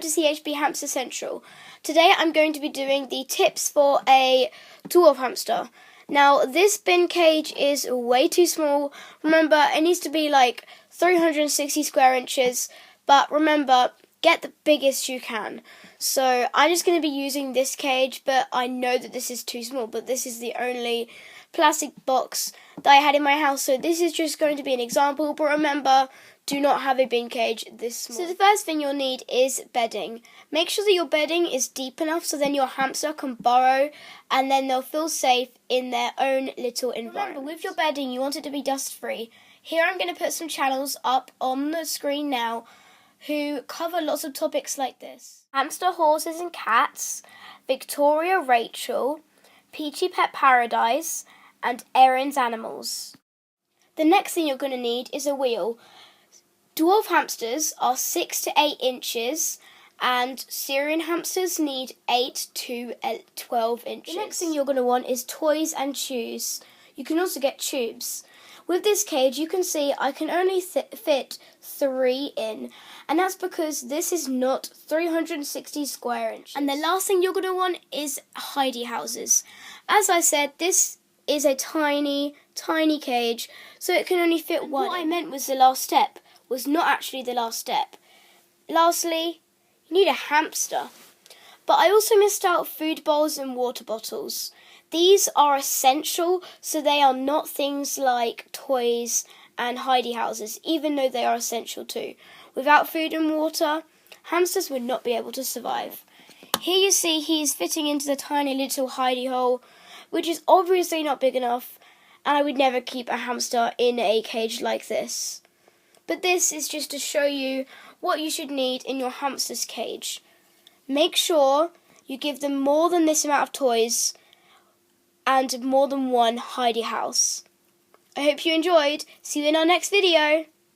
to CHB Hamster Central. Today I'm going to be doing the tips for a dwarf hamster. Now this bin cage is way too small. Remember, it needs to be like 360 square inches, but remember, get the biggest you can. So I'm just going to be using this cage, but I know that this is too small, but this is the only plastic box that I had in my house, so this is just going to be an example, but remember, do not have a bin cage this small. So the first thing you'll need is bedding. Make sure that your bedding is deep enough so then your hamster can burrow and then they'll feel safe in their own little environment. Remember, with your bedding you want it to be dust free. Here I'm going to put some channels up on the screen now who cover lots of topics like this. Hamster, Horses and Cats, Victoria Rachel, Peachy Pet Paradise, and Erin's Animals. The next thing you're going to need is a wheel. Dwarf hamsters are 6 to 8 inches and Syrian hamsters need 8 to 12 inches. The next thing you're going to want is toys and chews. You can also get tubes. With this cage you can see I can only fit 3 in, and that's because this is not 360 square inches. And the last thing you're going to want is hidey houses. As I said, this is a tiny cage, so it can only fit one. What I meant was the last step was not actually the last step. Lastly, you need a hamster. But I also missed out food bowls and water bottles. These are essential, so they are not things like toys and hidey houses, even though they are essential too. Without food and water, hamsters would not be able to survive. Here you see he's fitting into the tiny little hidey hole, which is obviously not big enough, and I would never keep a hamster in a cage like this. But this is just to show you what you should need in your hamster's cage. Make sure you give them more than this amount of toys and more than one hidey house. I hope you enjoyed. See you in our next video.